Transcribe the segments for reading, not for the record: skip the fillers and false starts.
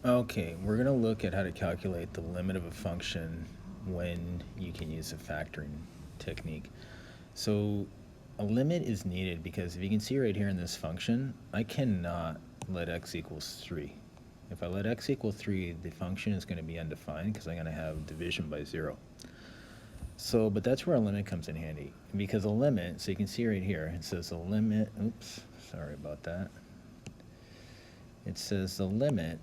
Okay, we're going to look at how to calculate the limit of a function when you can use a factoring technique. So a limit is needed because if you can see right here in this function, I cannot let x equals 3. If I let x equal 3, the function is going to be undefined because I'm going to have division by 0. So, but that's where a limit comes in handy. Because a limit, so you can see right here, it says a limit, oops, sorry about that. It says the limit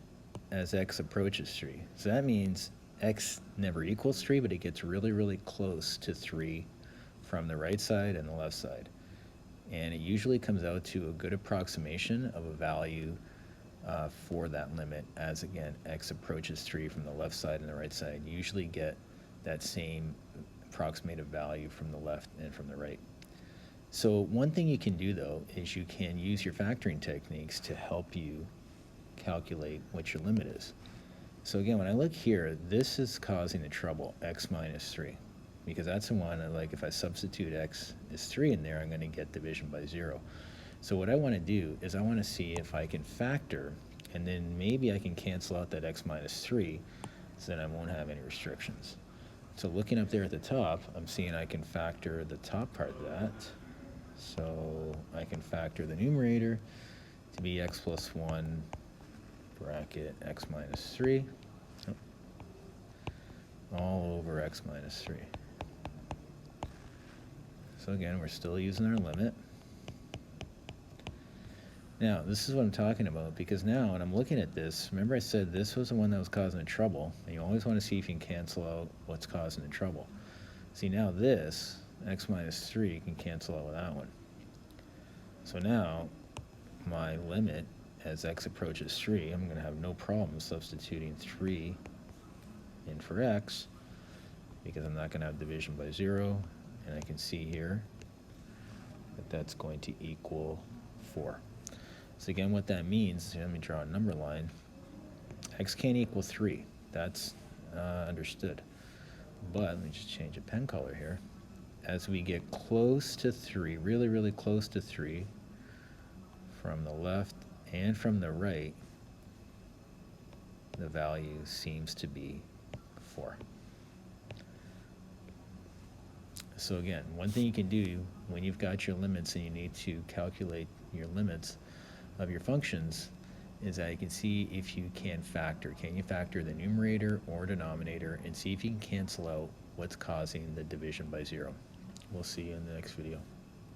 as x approaches 3. So that means x never equals 3, but it gets really, really close to 3 from the right side and the left side. And it usually comes out to a good approximation of a value for that limit as, again, x approaches 3 from the left side and the right side. You usually get that same approximative value from the left and from the right. So one thing you can do, though, is you can use your factoring techniques to help you calculate what your limit is. So again, when I look here, this is causing the trouble, x minus 3, because that's the one, like if I substitute x is 3 in there, I'm going to get division by 0. So what I want to do is I want to see if I can factor, and then maybe I can cancel out that x minus 3, so then I won't have any restrictions. So looking up there at the top, I'm seeing I can factor the top part of that. So I can factor the numerator to be x plus 1 bracket x minus 3 all over x minus 3. So again, we're still using our limit. Now, this is what I'm talking about, because now when I'm looking at this, remember I said this was the one that was causing the trouble, and you always want to see if you can cancel out what's causing the trouble. See, now this, x minus 3, can cancel out with that one. So now, my limit as x approaches 3, I'm going to have no problem substituting 3 in for x, because I'm not going to have division by 0, and I can see here that that's going to equal 4. So again, what that means, let me draw a number line, x can't equal 3. That's understood. But let me just change the pen color here. As we get close to 3, really, really close to 3, from the left and from the right, the value seems to be 4. So again, one thing you can do when you've got your limits and you need to calculate your limits of your functions is that you can see if you can factor. Can you factor the numerator or denominator and see if you can cancel out what's causing the division by 0. We'll see you in the next video.